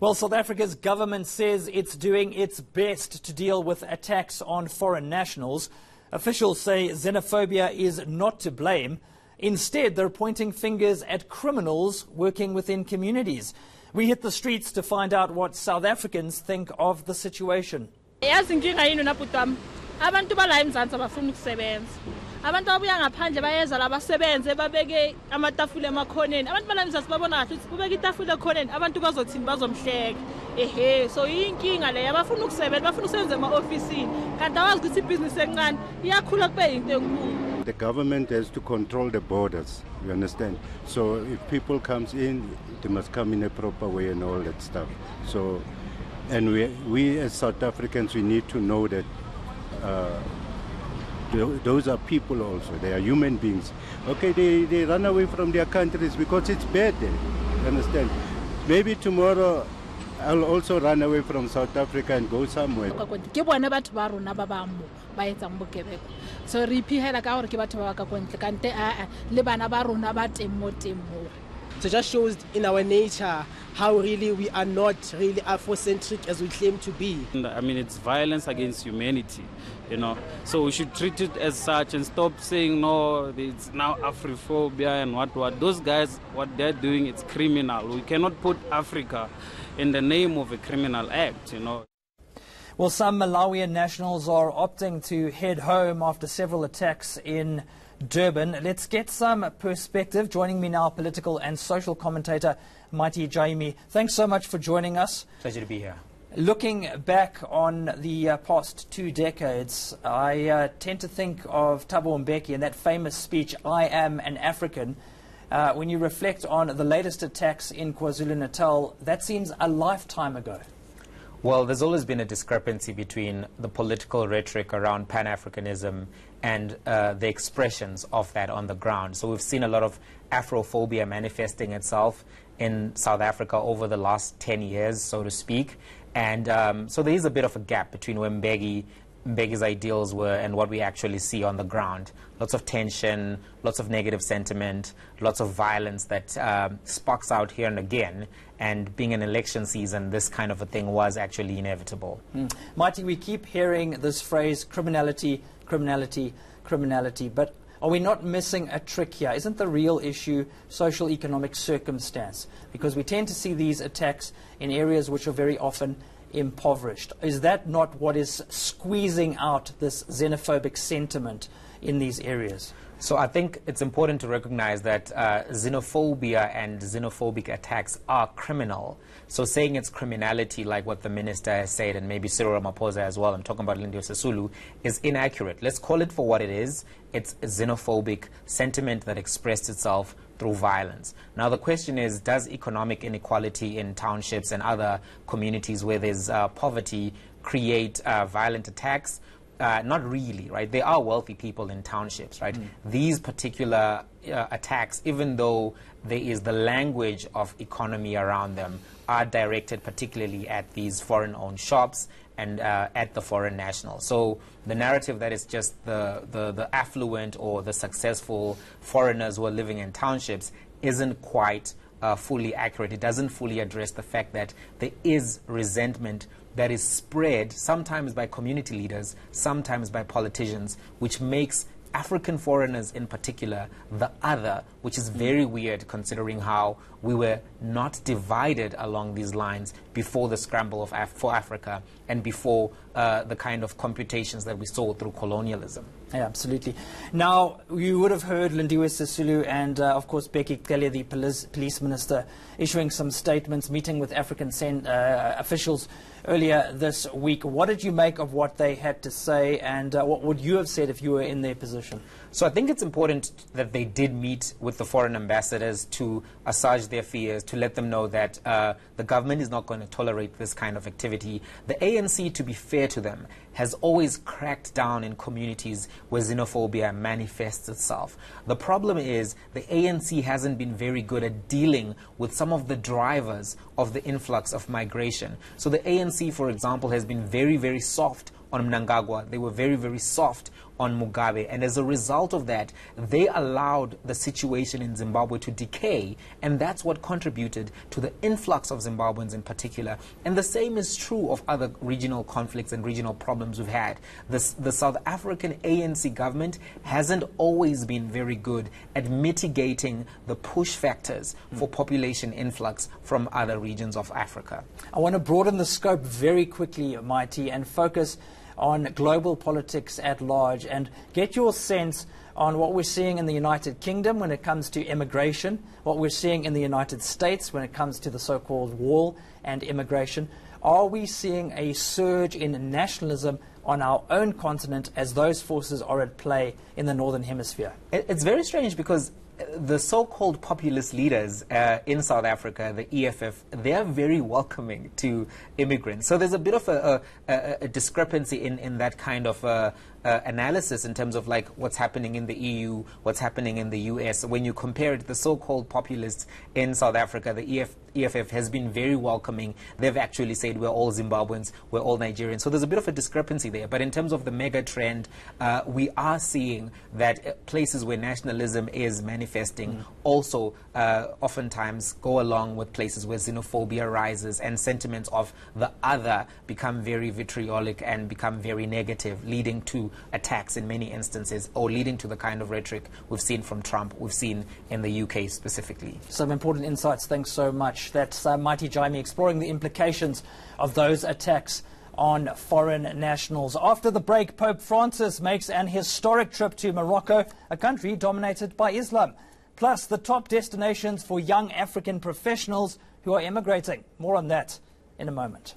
Well, South Africa's government says it's doing its best to deal with attacks on foreign nationals. Officials say xenophobia is not to blame. Instead, they're pointing fingers at criminals working within communities. We hit the streets to find out what South Africans think of the situation. Abantu abuya ngaphandle bayeza labasebenze babeke amatafula emakhoneni abantu balamizasi babona kahle ukuthi kubeka itafula ekhoneni abantu bazothini bazomhleka so inkinga le abafuna ukusebenza bafuna ukusebenza ema-ofisini kanti awazi ukuthi ibhizinisi encane iyakhula kube yinto enkulu. The government has to control the borders, you understand? So if people comes in, they must come in a proper way and all that stuff. So, and we as South Africans, we need to know that those are people also. They are human beings. Okay, they run away from their countries because it's bad there. You understand? Maybe tomorrow I'll also run away from South Africa and go somewhere. So it just shows in our nature how really we are not really Afrocentric as we claim to be. I mean, it's violence against humanity, you know. So we should treat it as such and stop saying, no, it's now Afrophobia and what. Those guys, what they're doing, it's criminal. We cannot put Africa in the name of a criminal act, you know. Well, some Malawian nationals are opting to head home after several attacks in Durban. Let's get some perspective. Joining me now, political and social commentator Mighty Jaime. Thanks so much for joining us. Pleasure to be here. Looking back on the past 2 decades, I tend to think of Thabo Mbeki and that famous speech, "I am an African." When you reflect on the latest attacks in KwaZulu-Natal, that seems a lifetime ago. Well, there's always been a discrepancy between the political rhetoric around Pan-Africanism and the expressions of that on the ground. So we've seen a lot of Afrophobia manifesting itself in South Africa over the last 10 years, so to speak. And so there is a bit of a gap between where Mbeki's ideals were and what we actually see on the ground. Lots of tension, lots of negative sentiment, lots of violence that sparks out here and again. And being an election season, this kind of a thing was actually inevitable. Mighty, we keep hearing this phrase, criminality, criminality, criminality, but are we not missing a trick here? Isn't the real issue social economic circumstance? Because we tend to see these attacks in areas which are very often impoverished. Is that not what is squeezing out this xenophobic sentiment in these areas? So I think it's important to recognize that xenophobia and xenophobic attacks are criminal. So saying it's criminality, like what the minister has said, and maybe Cyril Ramaphosa as well, I'm talking about Lindiwe Sisulu, is inaccurate. Let's call it for what it is. It's a xenophobic sentiment that expressed itself through violence. Now the question is, does economic inequality in townships and other communities where there's poverty create violent attacks? Not really, right? There are wealthy people in townships, right? These particular attacks, even though there is the language of economy around them, are directed particularly at these foreign-owned shops and at the foreign nationals. So the narrative that is just the affluent or the successful foreigners who are living in townships isn't quite fully accurate. It doesn't fully address the fact that there is resentment that is spread sometimes by community leaders, sometimes by politicians, which makes African foreigners in particular the other, which is very weird considering how we were not divided along these lines before the scramble for Africa and before the kind of computations that we saw through colonialism. Yeah, absolutely. Now, you would have heard Lindiwe Sisulu and, of course, Bheki Cele, the police minister, issuing some statements, meeting with African officials earlier this week. What did you make of what they had to say, and what would you have said if you were in their position? So I think it's important that they did meet with the foreign ambassadors to assuage their fears, to let them know that the government is not going to tolerate this kind of activity. The ANC, to be fair to them, has always cracked down in communities where xenophobia manifests itself. The problem is the ANC hasn't been very good at dealing with some of the drivers of the influx of migration. So the ANC, for example, has been very, very soft on Mnangagwa. They were very, very soft on Mugabe. And as a result of that, they allowed the situation in Zimbabwe to decay. And that's what contributed to the influx of Zimbabweans in particular. And the same is true of other regional conflicts and regional problems we've had. The South African ANC government hasn't always been very good at mitigating the push factors for population influx from other regions of Africa. I want to broaden the scope very quickly, Mighty, and focus on global politics at large and get your sense on what we're seeing in the United Kingdom when it comes to immigration, what we're seeing in the United States when it comes to the so-called wall and immigration. Are we seeing a surge in nationalism on our own continent as those forces are at play in the Northern Hemisphere? It's very strange because the so-called populist leaders in South Africa, the EFF, they're very welcoming to immigrants. So there's a bit of a discrepancy in that kind of analysis in terms of like what's happening in the EU, what's happening in the US. When you compare it, the so-called populists in South Africa, the EFF has been very welcoming. They've actually said we're all Zimbabweans, we're all Nigerians. So there's a bit of a discrepancy there. But in terms of the mega trend, we are seeing that places where nationalism is manifesting also oftentimes go along with places where xenophobia rises and sentiments of the other become very vitriolic and become very negative, leading to attacks in many instances, or leading to the kind of rhetoric we've seen from Trump, we've seen in the UK specifically. Some important insights. Thanks so much. That's Mighty Jaime exploring the implications of those attacks on foreign nationals. After the break, Pope Francis makes an historic trip to Morocco, a country dominated by Islam. Plus, the top destinations for young African professionals who are immigrating. More on that in a moment.